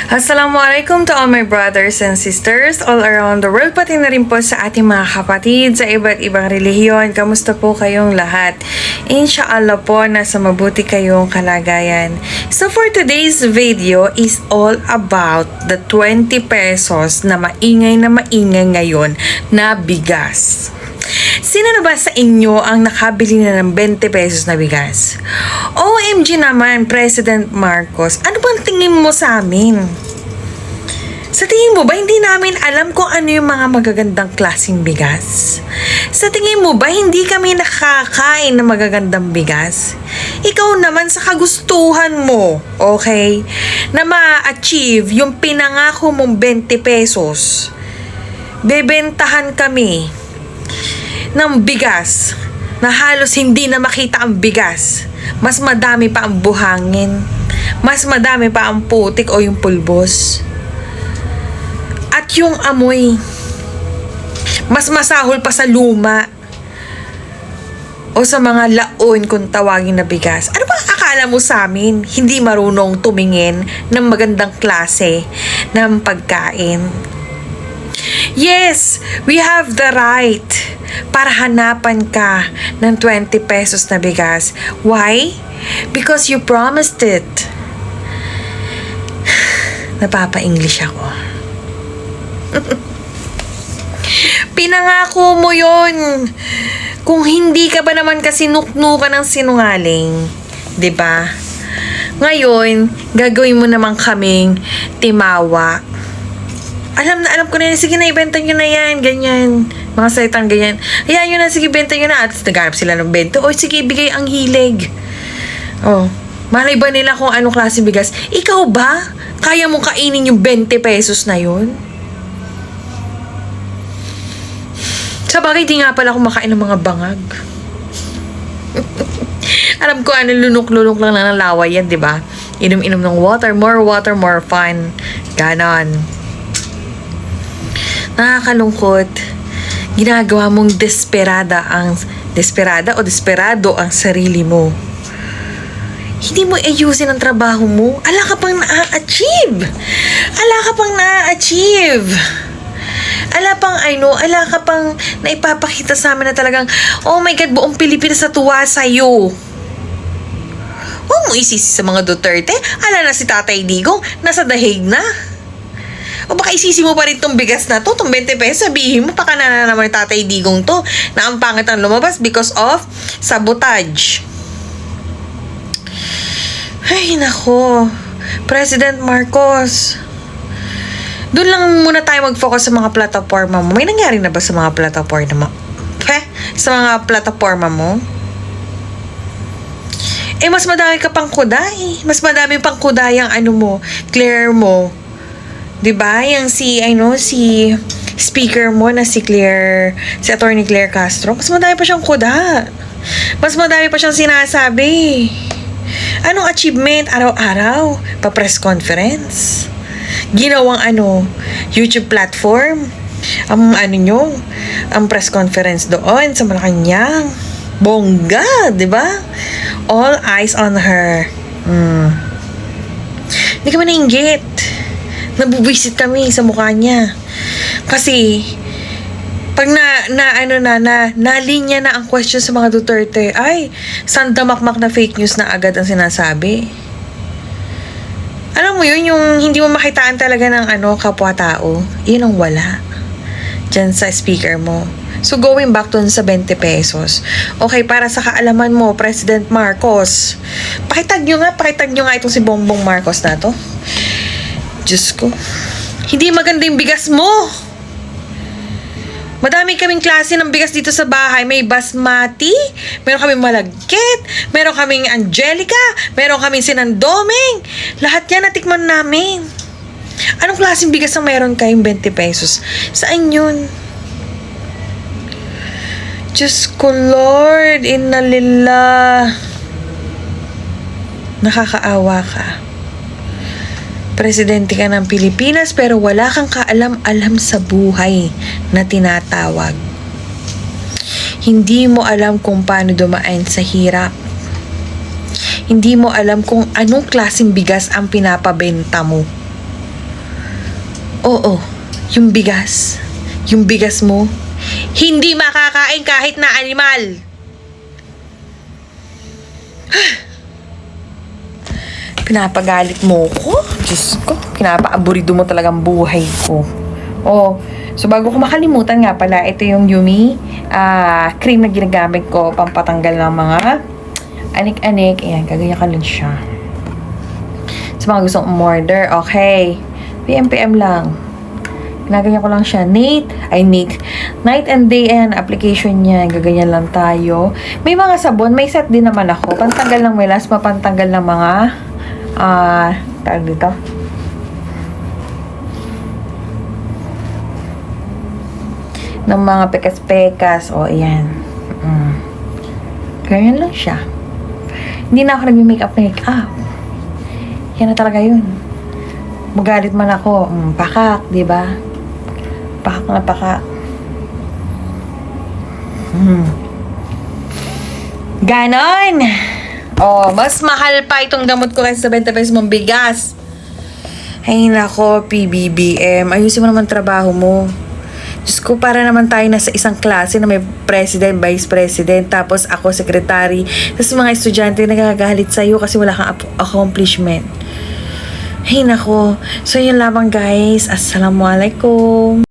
Assalamualaikum to all my brothers and sisters all around the world, pati na rin po sa ating mga kapatid sa iba't ibang relihiyon. Kamusta po kayong lahat? Inshallah po, nasa mabuti kayong kalagayan. So for today's video is all about the 20 pesos na maingay ngayon na bigas. Sino na ba sa inyo ang nakabili na ng 20 pesos na bigas? OMG naman, President Marcos, ano bang tingin mo sa amin? Sa tingin mo ba hindi namin alam kung ano yung mga magagandang klaseng bigas? Sa tingin mo ba hindi kami nakakain ng magagandang bigas? Ikaw naman sa kagustuhan mo, okay, na ma-achieve yung pinangako mong 20 pesos, bebentahan kami ng bigas na halos hindi na makita ang bigas. Mas madami pa ang buhangin. Mas madami pa ang putik o yung pulbos. At yung amoy, mas masahol pa sa luma o sa mga laon kung tawagin na bigas. Ano ba akala mo sa amin? Hindi marunong tumingin ng magandang klase ng pagkain. Yes, we have the right para hanapan ka ng 20 pesos na bigas. Why? Because you promised it. Napapa-English ako. Pinangako mo yon. Kung hindi ka ba naman kasi nuknukan ng sinungaling, 'di ba? Ngayon, gagawin mo naman kaming timawa. Alam ko na yan. Sige na, ibenta nyo na yan. Ganyan. Mga salitang ganyan. Hayaan nyo na, sige, benta nyo na. At naghanap sila ng bento. O, sige, bigay ang hilig. Oh, malay ba nila kung anong klase bigas? Ikaw ba? Kaya mong kainin yung 20 pesos na yun? Sa bagay, di nga pala kumakain ng mga bangag. Alam ko, lunok-lunok lang ng laway yan, di ba? Inom-inom ng water, more fun. Ganon. Nakakalungkot. Ginagawa mong desperado ang sarili mo. Hindi mo ayusin ang trabaho mo. Ala ka pang na-achieve. Ala ka pang naipapakita sa amin na talagang, oh my God, buong Pilipinas sa tuwa sa'yo. Huwag mo isisi sa mga Duterte. Ala na si Tatay Digong, nasa dahig na. O baka isisi mo pa rin tong bigas na to, tong 20 pesos, sabihin mo, baka na naman Tatay Digong to, na ang pangit ang lumabas because of sabotage. Ay, nako. President Marcos, doon lang muna tayo mag-focus sa mga plataforma mo. May nangyari na ba sa mga plataforma mo? Sa mga plataforma mo? Mas madami ka pang kuday. Mas madami pang kuday ang clear mo. 'Di ba? Yang si speaker mo na si Attorney Claire Castro, mas madami pa siyang kuda. Mas madami pa siyang sinasabi. Anong achievement araw-araw? Pa-press conference. Ginawang YouTube platform. Ang press conference doon sa Malacanang. Bongga, 'di ba? All eyes on her. Hindi ka man nainggit. Nabubisit kami sa mukha niya. Kasi, pag nalinya na ang question sa mga Duterte, ay, sandamakmak na fake news na agad ang sinasabi. Alam mo yun, yung hindi mo makitaan talaga ng kapwa-tao, yun ang wala. Diyan sa speaker mo. So, going back dun sa 20 pesos. Okay, para sa kaalaman mo, President Marcos, pakitag nyo nga itong si Bongbong Marcos na to. Diyos ko. Hindi maganda yung bigas mo. Madami kaming klase ng bigas dito sa bahay. May basmati, meron kaming malagkit, meron kaming Angelica, meron kaming sinandoming. Lahat yan natikman namin. Anong klaseng bigas ang meron kayong 20 pesos? Saan yun? Diyos ko, Lord, inna lillah. Nakakaawa ka. Presidente ka ng Pilipinas pero wala kang kaalam-alam sa buhay na tinatawag. Hindi mo alam kung paano dumaan sa hirap. Hindi mo alam kung anong klaseng bigas ang pinapabenta mo. Oo, yung bigas. Yung bigas mo, hindi makakain kahit na animal. Pinapagalit mo ko? Diyos ko, pinapaaburido mo talagang buhay ko. Oh, so bago ko makalimutan nga pala, ito yung Yumi cream na ginagamit ko pampatanggal ng mga anik-anik. Ayan, gaganyan ka lang siya. Sa mga gustong umorder, okay. PM lang. Ginaganyan ko lang siya. Night and day, ayan, application niya. Gaganyan lang tayo. May mga sabon, may set din naman ako. Pantanggal ng melasma, pantanggal ng mga, tawag dito. Ng mga pekas-pekas. O, ayan. Ganyan lang siya. Hindi na ako nag-makeup. Yan na talaga yun. Magalit man ako. Pakak, di ba? Pakak na pakak. Ganon! Oh, mas mahal pa itong gamot ko kaysa sa 20 pesos mong bigas. Ay nako, PBBM. Ayusin mo naman trabaho mo. Diyos ko, para naman tayo nasa isang klase na may president, vice president, tapos ako, secretary. Tapos mga estudyante nagagalit sa'yo kasi wala kang accomplishment. Ay nako. So yun lamang guys. Assalamualaikum.